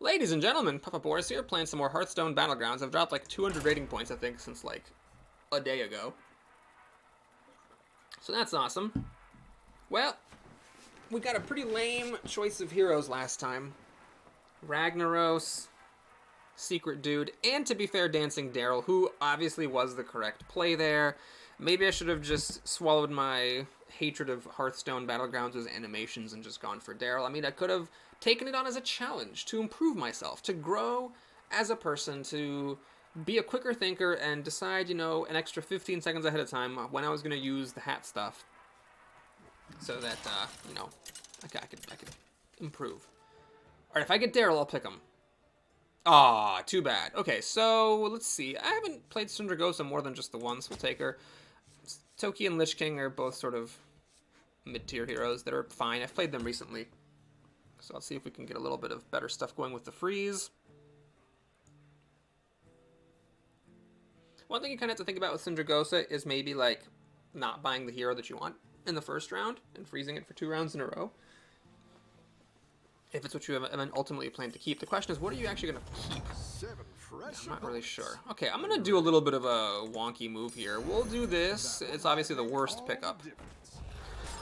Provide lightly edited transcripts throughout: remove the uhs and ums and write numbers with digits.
Ladies and gentlemen, Papa Boris here, playing some more Hearthstone Battlegrounds. I've dropped like 200 rating points, I think, since like a day ago. So that's awesome. Well, we got a pretty lame choice of heroes last time. Ragnaros, Secret Dude, and to be fair, Dancing Daryl, who obviously was the correct play there. Maybe I should have just swallowed my hatred of Hearthstone Battlegrounds' animations and just gone for Daryl. I mean, I could have taken it on as a challenge to improve myself, to grow as a person, to be a quicker thinker and decide, you know, an extra 15 seconds ahead of time when I was going to use the hat stuff so that, you know, I could improve. All right, if I get Daryl, I'll pick him. Aw, too bad. Okay, so let's see. I haven't played Syndragosa more than just the once. We'll take her. Toki and Lich King are both sort of mid-tier heroes that are fine. I've played them recently. So let's see if we can get a little bit of better stuff going with the freeze. One thing you kind of have to think about with Syndragosa is maybe, like, not buying the hero that you want in the first round and freezing it for 2 rounds in a row. If it's what you have ultimately plan to keep. The question is, what are you actually going to keep? I'm not really sure. Okay, I'm going to do a little bit of a wonky move here. We'll do this. It's obviously the worst pickup.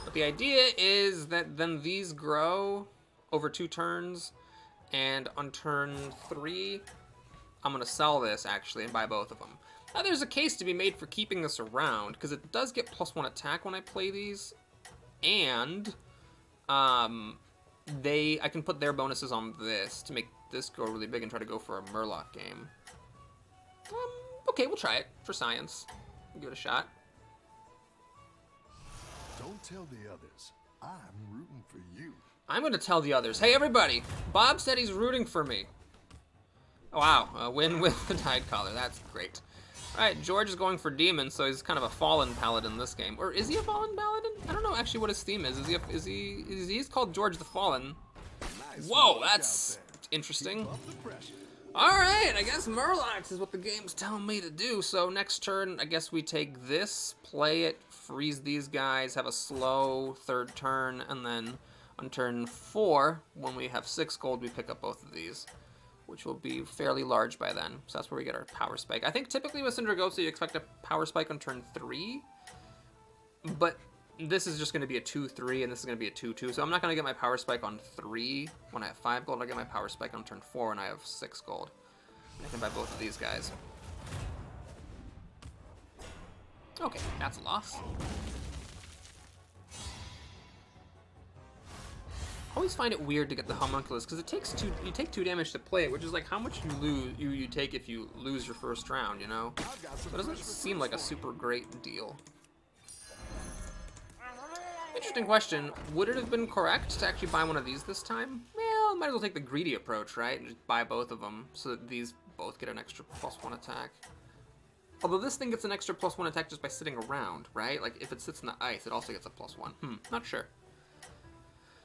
But the idea is that then these grow over 2 turns, and on turn 3, I'm going to sell this, actually, and buy both of them. Now, there's a case to be made for keeping this around, because it does get +1 attack when I play these, and I can put their bonuses on this to make this go really big and try to go for a Murloc game. Okay, we'll try it for science. We'll give it a shot. Don't tell the others. I'm rooting for you. I'm going to tell the others. Hey, everybody! Bob said he's rooting for me. Oh, wow, a win with the Tide Collar. That's great. Alright, George is going for Demon, so he's kind of a Fallen Paladin this game. Or is he a Fallen Paladin? I don't know actually what his theme is. He's called George the Fallen. Whoa, that's interesting. Alright, I guess Murlocs is what the game's telling me to do. So next turn, I guess we take this, play it, freeze these guys, have a slow 3rd turn, and then on turn 4, when we have 6 gold, we pick up both of these, which will be fairly large by then. So that's where we get our power spike. I think typically with Syndragosa, you expect a power spike on turn 3, but this is just going to be a 2-3, and this is going to be a 2-2. So I'm not going to get my power spike on 3 when I have 5 gold. I'll get my power spike on turn 4 when I have 6 gold. I can buy both of these guys. Okay, that's a loss. I always find it weird to get the homunculus because it takes you take 2 damage to play it, which is like how much you take if you lose your first round, you know? So it doesn't seem like a super great deal. Interesting question. Would it have been correct to actually buy one of these this time? Well, might as well take the greedy approach, right? And just buy both of them so that these both get an extra +1 attack. Although this thing gets an extra +1 attack just by sitting around, right? Like if it sits in the ice, it also gets a +1. Not sure.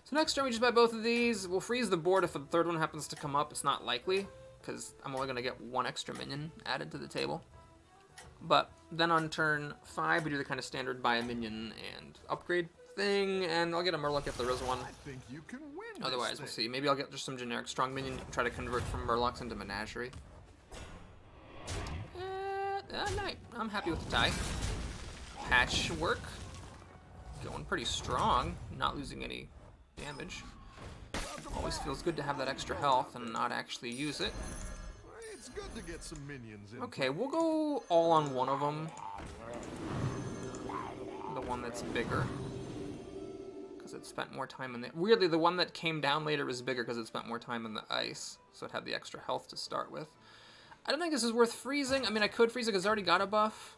So next turn we just buy both of these. We'll freeze the board if the 3rd one happens to come up. It's not likely, because I'm only going to get 1 extra minion added to the table. But then on turn 5, we do the kind of standard buy a minion and upgrade thing, and I'll get a Murloc if there is one. I think you can win. Otherwise, we'll see. Maybe I'll get just some generic strong minion and try to convert from Murlocs into Menagerie. I'm happy with the tie. Patchwork. Going pretty strong. Not losing any damage. Always feels good to have that extra health and not actually use it. It's good to get some minions in. Okay, we'll go all on one of them. The one that's bigger. Because it spent more time in the... Weirdly, the one that came down later was bigger because it spent more time in the ice. So it had the extra health to start with. I don't think this is worth freezing. I mean, I could freeze it because it's already got a buff.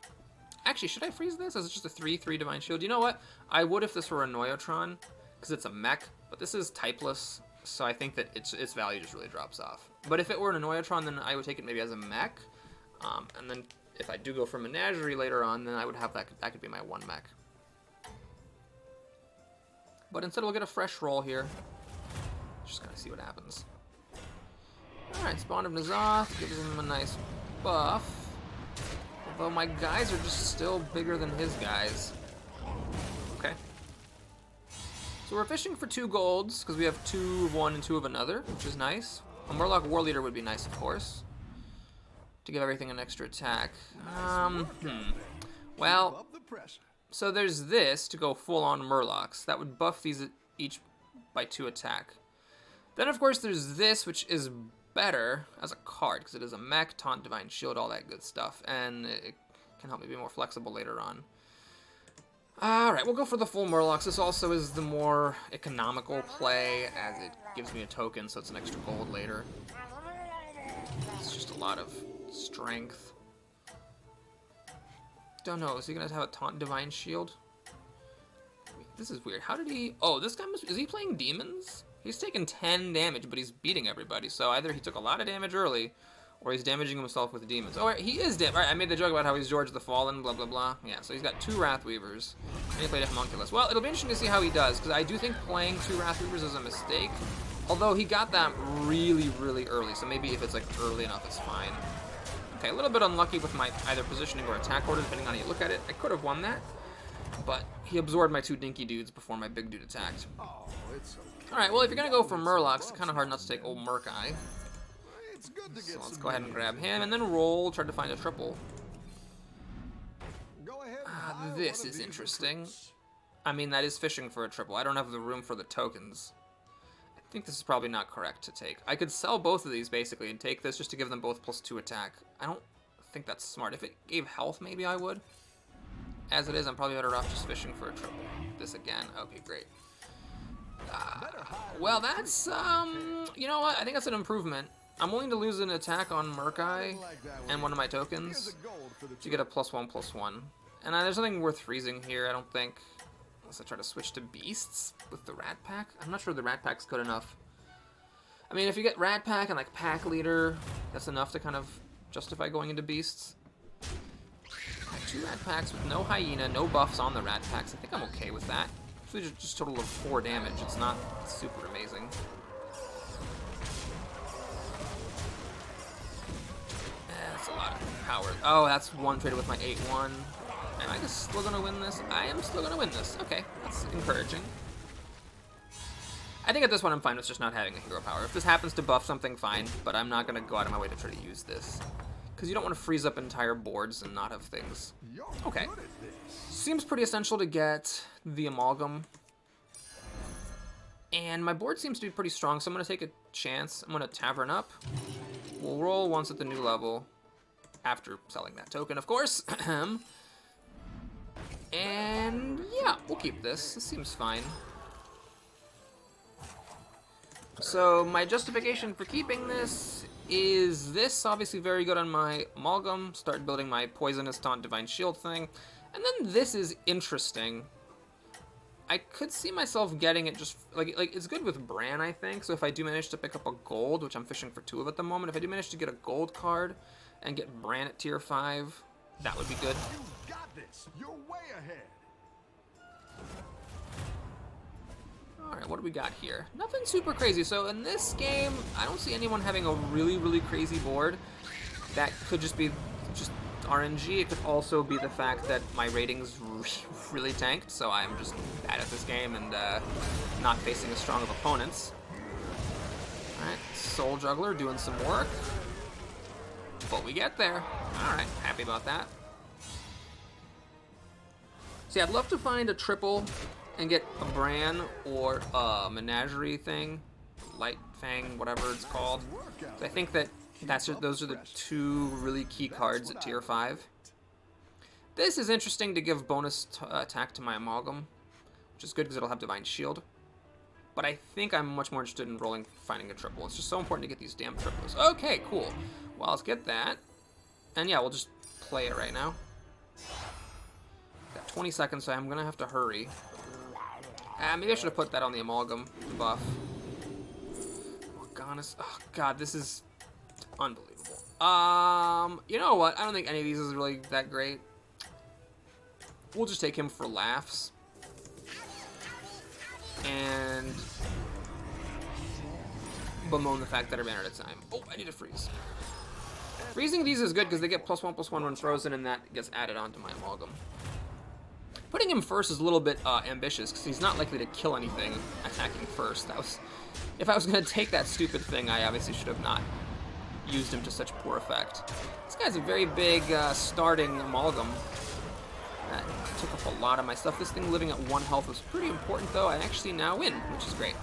Actually, should I freeze this? Is it just a 3/3 Divine Shield? You know what? I would if this were a Noyotron, because it's a mech, but this is typeless, so I think that its value just really drops off. But if it were an Noyotron, then I would take it maybe as a mech, and then if I do go for Menagerie later on, then I would have that could be my 1 mech. But instead we'll get a fresh roll here. Just gonna see what happens. Alright, Spawn of N'Zoth gives him a nice buff. Although my guys are just still bigger than his guys. Okay. So we're fishing for 2 golds, because we have 2 of one and 2 of another, which is nice. A Murloc War Leader would be nice, of course, to give everything an extra attack. Well, Above the pressure. so there's this to go full-on Murlocs. That would buff these each by 2 attack. Then, of course, there's this, which is better as a card, because it is a mech, taunt, divine shield, all that good stuff, and it can help me be more flexible later on. Alright, we'll go for the full Murlocs. This also is the more economical play, as it gives me a token, so it's an extra gold later. It's just a lot of strength. Don't know, is he gonna have a taunt divine shield? This is weird. How did he... Oh, this guy is he playing demons? He's taking 10 damage, but he's beating everybody. So either he took a lot of damage early, or he's damaging himself with demons. Oh, he is dead. Right, I made the joke about how he's George the Fallen, blah, blah, blah. Yeah, so he's got 2 Wrathweavers, and he played a Homunculus. Well, it'll be interesting to see how he does, because I do think playing 2 Wrathweavers is a mistake. Although he got that really, really early, so maybe if it's like early enough, it's fine. Okay, a little bit unlucky with my either positioning or attack order, depending on how you look at it. I could have won that, but he absorbed my 2 dinky dudes before my big dude attacked. Oh, it's okay. Alright, well, if you're going to go for Murlocs, it's kind of hard not to take old Murk-Eye. It's good to get So let's some go ahead and greens. grab him, and then roll, try to find a triple. Go ahead and buy This one of is these interesting. recruits. I mean, that is fishing for a triple. I don't have the room for the tokens. I think this is probably not correct to take. I could sell both of these, basically, and take this just to give them both +2 attack. I don't think that's smart. If it gave health, maybe I would. As it is, I'm probably better off just fishing for a triple. This again. Okay, great. Well, that's, you know what? I think that's an improvement. I'm willing to lose an attack on Murk-Eye and one of my Here's tokens a gold for the to get a +1/+1. And there's nothing worth freezing here, I don't think. Unless I try to switch to beasts with the Rat Pack. I'm not sure the Rat Pack's good enough. I mean, if you get Rat Pack and like Pack Leader, that's enough to kind of justify going into beasts. I have 2 Rat Packs with no Hyena, no buffs on the Rat Packs. I think I'm okay with that. Actually, just a total of 4 damage. It's not super amazing. That's a lot of power. Oh, that's 1 traded with my 8/1. Am I just still gonna win this? I am still gonna win this. Okay, that's encouraging. I think at this one I'm fine with just not having a hero power. If this happens to buff something, fine, but I'm not gonna go out of my way to try to use this. Because you don't want to freeze up entire boards and not have things. You're Okay. good at this. Seems pretty essential to get the Amalgam. And my board seems to be pretty strong, so I'm gonna take a chance. I'm gonna Tavern up. We'll roll once at the new level. After selling that token, of course. And yeah, we'll keep this. This seems fine. So my justification for keeping this is this. Obviously very good on my Amalgam. Start building my Poisonous Taunt Divine Shield thing. And then this is interesting. I could see myself getting it just, like it's good with Bran, I think. So if I do manage to pick up a gold, which I'm fishing for 2 of at the moment, if I do manage to get a gold card and get Bran at tier 5, that would be good. You got this. You're way ahead. Alright, what do we got here? Nothing super crazy. So in this game, I don't see anyone having a really, really crazy board. That could just be just RNG. It could also be the fact that my ratings really tanked, so I'm just bad at this game and not facing as strong of opponents. Alright, Soul Juggler doing some work. But we get there. Alright, happy about that. See, I'd love to find a triple and get a Bran or a Menagerie thing. Light Fang, whatever it's called. So I think that those are the 2 really key cards at tier 5. This is interesting to give bonus attack to my Amalgam, which is good because it'll have Divine Shield. But I think I'm much more interested in finding a triple. It's just so important to get these damn triples. Okay, cool. Well, let's get that. And yeah, we'll just play it right now. Got 20 seconds, so I'm going to have to hurry. Maybe I should have put that on the Amalgam buff. Morganis. Oh, God, this is unbelievable. You know what? I don't think any of these is really that great. We'll just take him for laughs. And bemoan the fact that I ran out of time. Oh, I need to freeze. Freezing these is good because they get +1/+1 when frozen, and that gets added onto my Amalgam. Putting him first is a little bit ambitious because he's not likely to kill anything attacking first. That was If I was going to take that stupid thing, I obviously should have not used him to such poor effect. This guy's a very big starting amalgam. That took up a lot of my stuff. This thing living at 1 health was pretty important, though. I actually now win, which is great.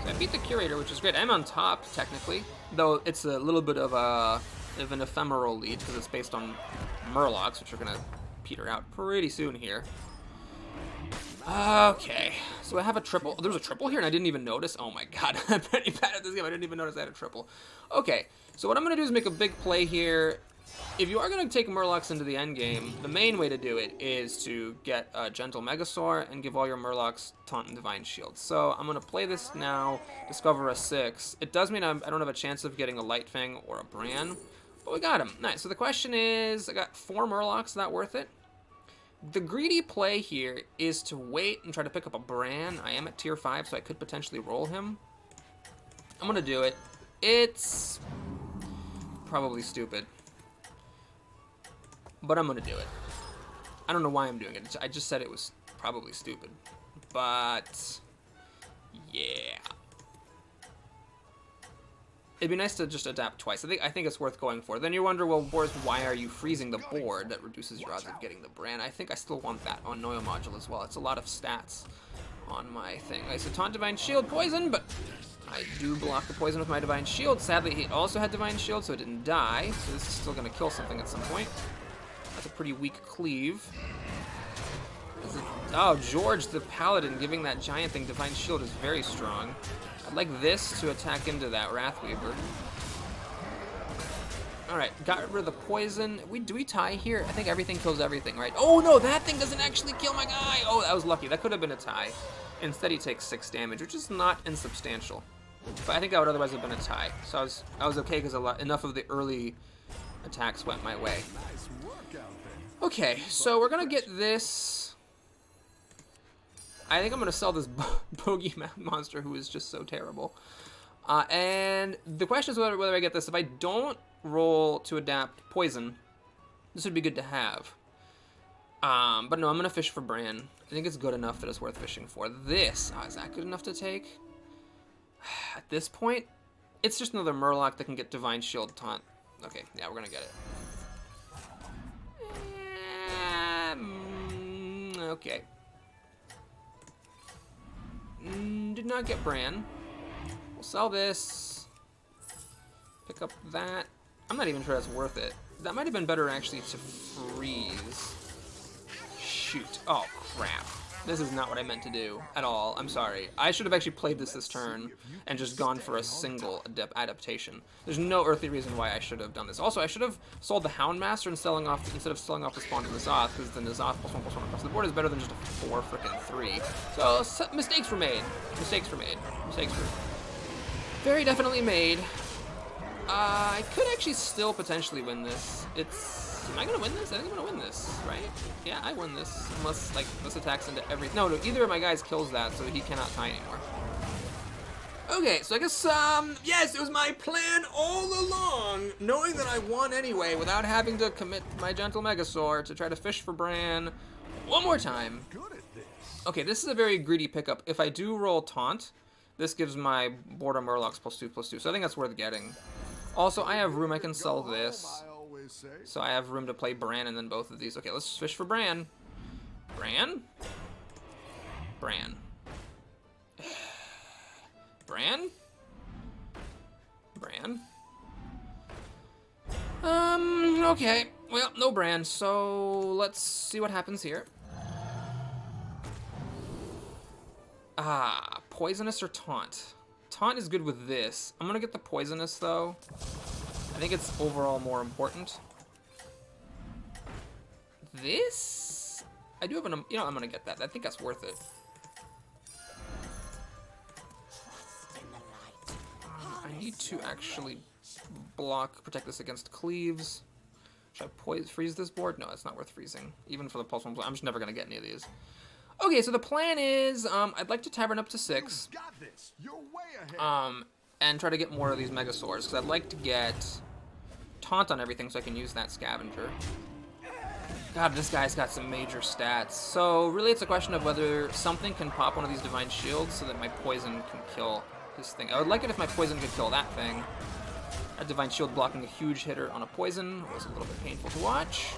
So I beat the Curator, which is great. I'm on top, technically, though it's a little bit of an ephemeral lead because it's based on Murlocs, which are going to peter out pretty soon here. Okay, so I have a triple. Oh, there's a triple here, and I didn't even notice. Oh my god, I'm pretty bad at this game. I didn't even notice I had a triple. Okay, so what I'm going to do is make a big play here. If you are going to take Murlocs into the end game, the main way to do it is to get a Gentle Megasaur and give all your Murlocs Taunt and Divine Shield. So I'm going to play this now, discover a 6. It does mean I don't have a chance of getting a Light Fang or a Bran, but we got him. Nice, so the question is, I got 4 Murlocs, is that worth it? The greedy play here is to wait and try to pick up a Bran. I am at tier 5, so I could potentially roll him. I'm going to do it. It's probably stupid, but I'm going to do it. I don't know why I'm doing it. I just said it was probably stupid, but yeah. It'd be nice to just adapt twice. I think it's worth going for. Then you wonder, well, Boris, why are you freezing the board? That reduces your odds of getting the Bran. I think I still want that on Noyo Module as well. It's a lot of stats on my thing. Okay, so Taunt, Divine Shield, Poison, but I do block the Poison with my Divine Shield. Sadly, he also had Divine Shield, so it didn't die. So this is still going to kill something at some point. That's a pretty weak cleave. Oh, George the Paladin giving that giant thing Divine Shield is very strong. I'd like this to attack into that Wrathweaver. Alright, got rid of the poison. Do we tie here? I think everything kills everything, right? Oh no, that thing doesn't actually kill my guy! Oh, that was lucky. That could have been a tie. Instead he takes 6 damage, which is not insubstantial. But I think that would otherwise have been a tie. So I was okay because enough of the early attacks went my way. Okay, so we're gonna get this. I think I'm going to sell this bogey monster who is just so terrible. And the question is whether I get this. If I don't roll to adapt Poison, this would be good to have. But no, I'm going to fish for Bran. I think it's good enough that it's worth fishing for. This, is that good enough to take? At this point, it's just another Murloc that can get Divine Shield Taunt. Okay, yeah, we're going to get it. Okay. Did not get Bran. We'll sell this. Pick up that. I'm not even sure that's worth it. That might have been better actually to freeze. Shoot. Oh, crap. This is not what I meant to do at all. I'm sorry. I should have actually played this turn and just gone for a single adaptation. There's no earthly reason why I should have done this. Also, I should have sold the Houndmaster and instead of selling off the spawn to N'Zoth, because the N'Zoth +1/+1 across the board is better than just a 4 frickin' 3. So mistakes were made. Mistakes were made. Mistakes were very definitely made. I could actually still potentially win this. Am I gonna win this? I think I'm gonna win this, right? Yeah, I win this. Unless, like, this attacks into everything. No, either of my guys kills that, so he cannot tie anymore. Okay, so I guess, yes, it was my plan all along, knowing that I won anyway, without having to commit my Gentle Megasaur to try to fish for Bran one more time. Okay, this is a very greedy pickup. If I do roll Taunt, this gives my Border Murlocs +2/+2, so I think that's worth getting. Also, I have room, I can sell this. So I have room to play Bran and then both of these. Okay, let's fish for Bran. Bran? Bran. Bran? Bran? Okay. Well, no Bran, so let's see what happens here. Poisonous or Taunt? Taunt is good with this. I'm gonna get the Poisonous, though. I think it's overall more important. This? I do have an, you know, I'm gonna get that. I think that's worth it. I need to actually protect this against cleaves. Should I freeze this board? No, it's not worth freezing. Even for the +1/+1, I'm just never gonna get any of these. Okay, so the plan is, I'd like to Tavern up to 6. And try to get more of these Megasaurs, because I'd like to get Taunt on everything so I can use that Scavenger. God, this guy's got some major stats. So really it's a question of whether something can pop one of these Divine Shields so that my Poison can kill his thing. I would like it if my poison could kill that thing. That Divine Shield blocking a huge hitter on a poison was a little bit painful to watch.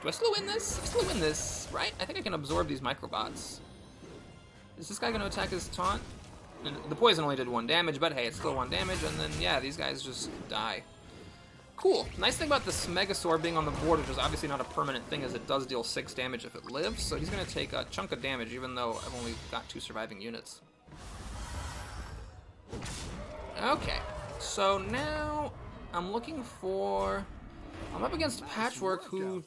Do I still win this? I still win this, right? I think I can absorb these microbots. Is this guy going to attack his taunt? And the poison only did 1 damage, but hey, it's still 1 damage, and then, yeah, these guys just die. Cool. Nice thing about this Megasaur being on the board, which is obviously not a permanent thing, is it does deal 6 damage if it lives, so he's going to take a chunk of damage, even though I've only got 2 surviving units. Okay, so now I'm looking for... I'm up against Patchwork, who...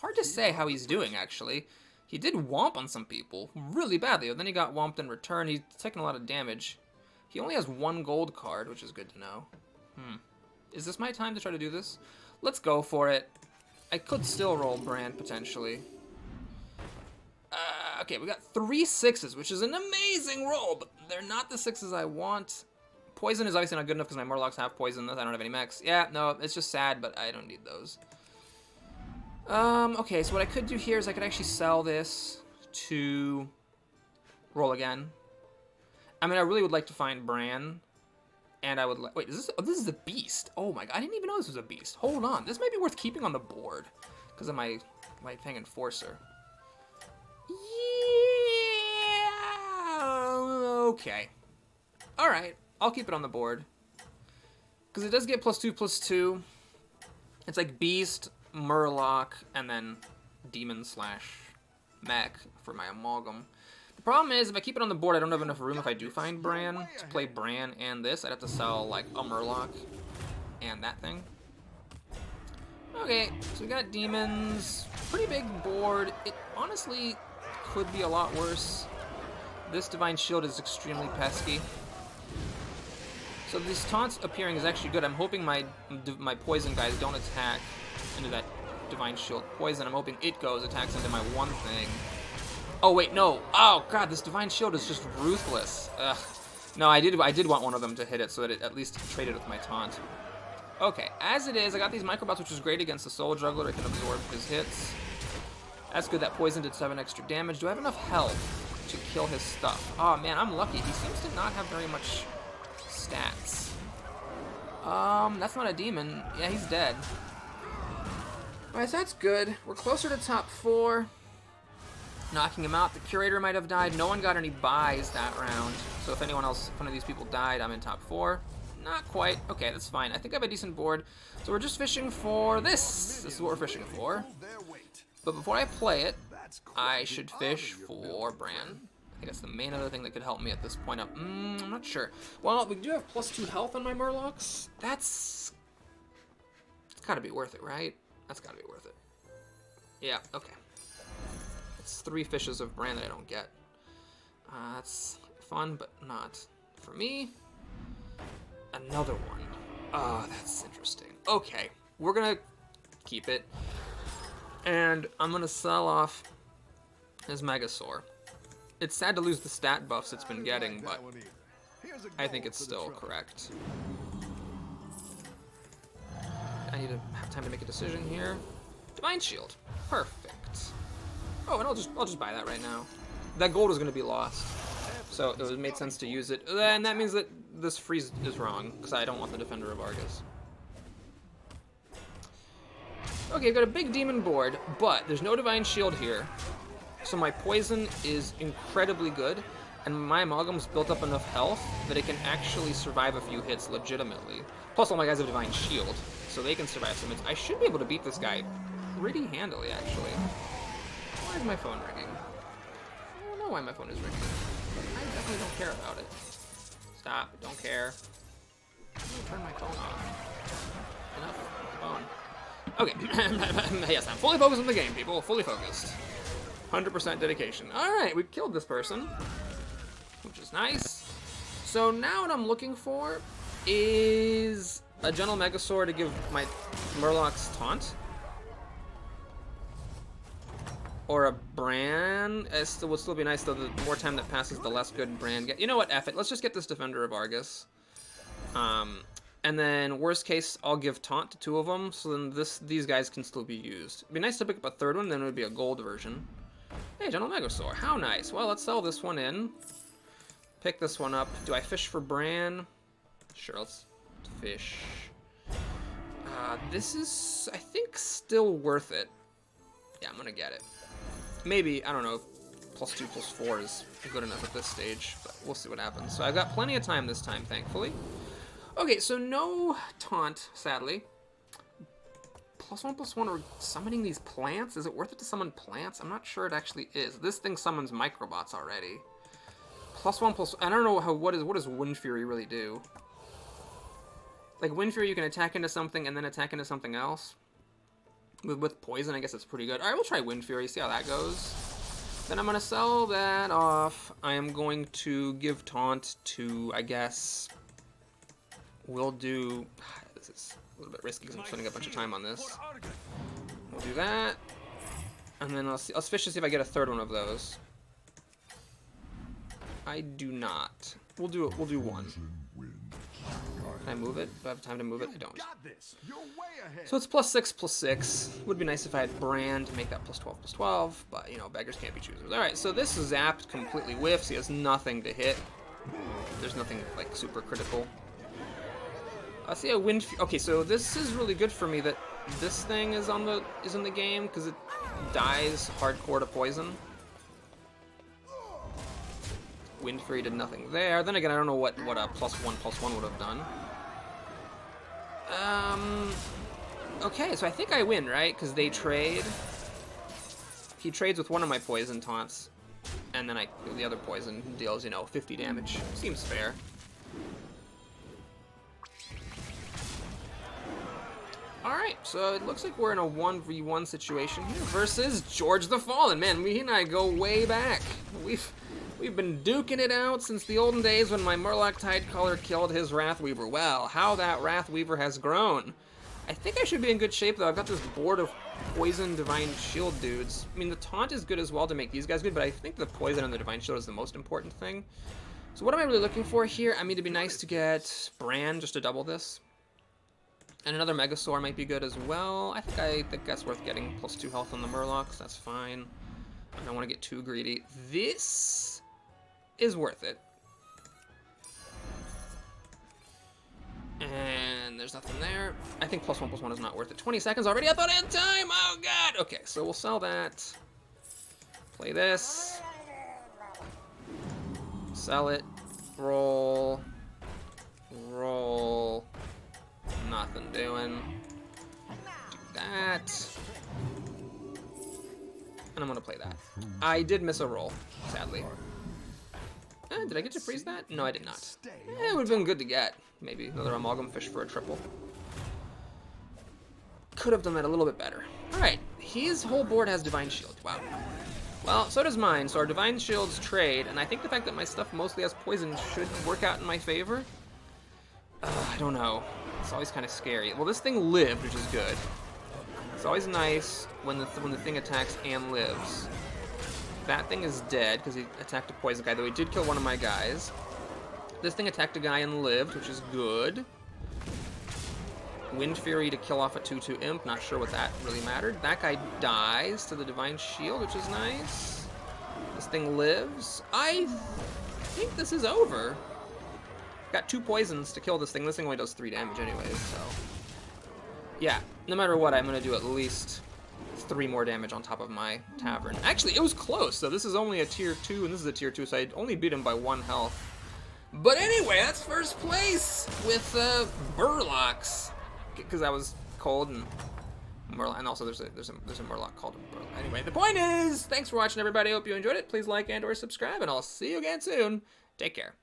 Hard to say how he's doing, actually. He did womp on some people really badly, but then he got womped in return. He's taking a lot of damage. He only has 1 gold card, which is good to know. Is this my time to try to do this? Let's go for it. I could still roll Brand, potentially. Okay, we got 3 6s, which is an amazing roll, but they're not the 6s I want. Poison is obviously not good enough because my Murlocs have poison. I don't have any mechs. Yeah, no, it's just sad, but I don't need those. Okay, so what I could do here is I could actually sell this to roll again. I mean, I really would like to find Bran, and I would like... Wait, is this... Oh, this is a beast. Oh my god, I didn't even know this was a beast. Hold on, this might be worth keeping on the board because of my thing Enforcer. Yeah... Okay. Alright, I'll keep it on the board. Because it does get +2/+2. It's like Beast... Murloc, and then Demon/Mech for my Amalgam. The problem is, if I keep it on the board, I don't have enough room if I do find Bran to play Bran and this. I'd have to sell, like, a Murloc and that thing. Okay, so we got Demons. Pretty big board. It honestly could be a lot worse. This Divine Shield is extremely pesky. So these taunts appearing is actually good. I'm hoping my poison guys don't attack into that Divine Shield poison. I'm hoping it goes, attacks into my one thing. Oh wait, no. Oh god, this Divine Shield is just ruthless. Ugh. No, I did want one of them to hit it so that it at least traded with my taunt. Okay, as it is, I got these Microbots, which is great against the Soul Juggler. I can absorb his hits. That's good. That poison did 7 extra damage. Do I have enough health to kill his stuff? Oh man, I'm lucky. He seems to not have very much stats. That's not a demon. Yeah, he's dead. Alright, so that's good. We're closer to top 4. Knocking him out. The Curator might have died. No one got any buys that round. So if anyone else, if one of these people died, I'm in top 4. Not quite. Okay, that's fine. I think I have a decent board. So we're just fishing for this. This is what we're fishing for. But before I play it, I should fish for Bran. I think that's the main other thing that could help me at this point. I'm not sure. Well, we do have +2 health on my Murlocs. It's gotta be worth it, right? That's gotta be worth it. Yeah, okay. It's 3 fishes of Bran that I don't get. That's fun, but not for me. Another one. Oh, that's interesting. Okay, we're gonna keep it. And I'm gonna sell off his Megasaur. It's sad to lose the stat buffs it's been getting, but I think it's still correct. I need to have time to make a decision here. Divine Shield. Perfect. Oh, and I'll just buy that right now. That gold is going to be lost. So it made sense to use it. And that means that this freeze is wrong, because I don't want the Defender of Argus. Okay, I've got a big demon board, but there's no Divine Shield here. So my poison is incredibly good, and my Amalgam's built up enough health that it can actually survive a few hits legitimately. Plus all my guys have Divine Shield, so they can survive some hits. I should be able to beat this guy pretty handily, actually. Why is my phone ringing? I don't know why my phone is ringing. I definitely don't care about it. Stop, don't care. I'm gonna turn my phone off. Enough with the phone. Okay, yes, I'm fully focused on the game, people. Fully focused. 100% dedication. Alright, we killed this person, which is nice. So now what I'm looking for is a Gentle Megasaur to give my Murlocs taunt. Or a Bran. It would still be nice, though. The more time that passes, the less good Bran get. You know what? F it. Let's just get this Defender of Argus. And then, worst case, I'll give taunt to 2 of them, so then these guys can still be used. It'd be nice to pick up a 3rd one, then it would be a gold version. Hey, Gentle Megasaur. How nice. Well, let's sell this one in. pick this one up. Do I fish for Bran? Sure, let's fish. This is, I think, still worth it. Yeah, I'm gonna get it. Maybe, I don't know, +2, +4 is good enough at this stage, but we'll see what happens. So I've got plenty of time this time, thankfully. Okay, so no taunt, sadly. +1/+1, we're summoning these plants? Is it worth it to summon plants? I'm not sure it actually is. This thing summons microbots already. +1/+, I don't know what does Wind Fury really do? Like, Wind Fury, you can attack into something and then attack into something else. With poison, I guess it's pretty good. Alright, we'll try Wind Fury, see how that goes. Then I'm going to sell that off. I am going to give Taunt to, I guess... We'll do... This is a little bit risky because I'm spending a bunch of time on this. We'll do that. And then I'll fish to see if I get a third one of those. I do not. We'll do one. Can I move it? Do I have time to move it? I don't. So it's +6/+6. Would be nice if I had Bran to make that +12/+12, but, you know, beggars can't be choosers. Alright, so this is zapped, completely whiffs. He has nothing to hit. There's nothing, like, super critical. I see a Wind... Okay, so this is really good for me that this thing is in the game, because it dies hardcore to poison. Wind Fury did nothing there. Then again, I don't know what a +1/+1 would have done. Okay, so I think I win, right? Because they trade. He trades with one of my poison taunts, and then the other poison deals, you know, 50 damage. Seems fair. Alright, so it looks like we're in a 1v1 situation here versus George the Fallen. Man, he and I go way back. We've been duking it out since the olden days when my Murloc Tidecaller killed his Wrathweaver. Well, how that Wrathweaver has grown. I think I should be in good shape, though. I've got this board of Poison Divine Shield dudes. I mean, the Taunt is good as well to make these guys good, but I think the Poison and the Divine Shield is the most important thing. So what am I really looking for here? I mean, it'd be nice to get Bran just to double this. And another Megasaur might be good as well. I think that's worth getting. +2 health on the Murlocs, that's fine. I don't want to get too greedy. This is worth it. And there's nothing there. I think +1/+1 is not worth it. 20 seconds already? I thought I had time! Oh god! Okay, so we'll sell that. Play this. Sell it. Roll. Roll. Nothing doing. Do that. And I'm gonna play that. I did miss a roll, sadly. Did I get to freeze that? No, I did not. It would have been good to get. Maybe another Amalgam Fish for a triple. Could have done that a little bit better. Alright, his whole board has Divine Shield. Wow. Well, so does mine, so our Divine Shields trade, and I think the fact that my stuff mostly has poison should work out in my favor. I don't know. It's always kind of scary. Well, this thing lived, which is good. It's always nice when the thing attacks and lives. That thing is dead because he attacked a poison guy, though he did kill one of my guys. This thing attacked a guy and lived, which is good. Wind Fury to kill off a 2/2 imp. Not sure what that really mattered. That guy dies to the Divine Shield, which is nice. This thing lives. I think this is over. Got 2 poisons to kill this thing. This thing only does 3 damage anyways, so... Yeah, no matter what, I'm going to do at least 3 more damage on top of my Tavern. Actually, it was close, so this is only a tier 2, and this is a tier 2, so I only beat him by 1 health. But anyway, that's first place with BRRRLOCS. Because I was cold and Murloc, and also there's a Murloc called Murloc. Anyway, the point is, thanks for watching, everybody. Hope you enjoyed it. Please like and/or subscribe, and I'll see you again soon. Take care.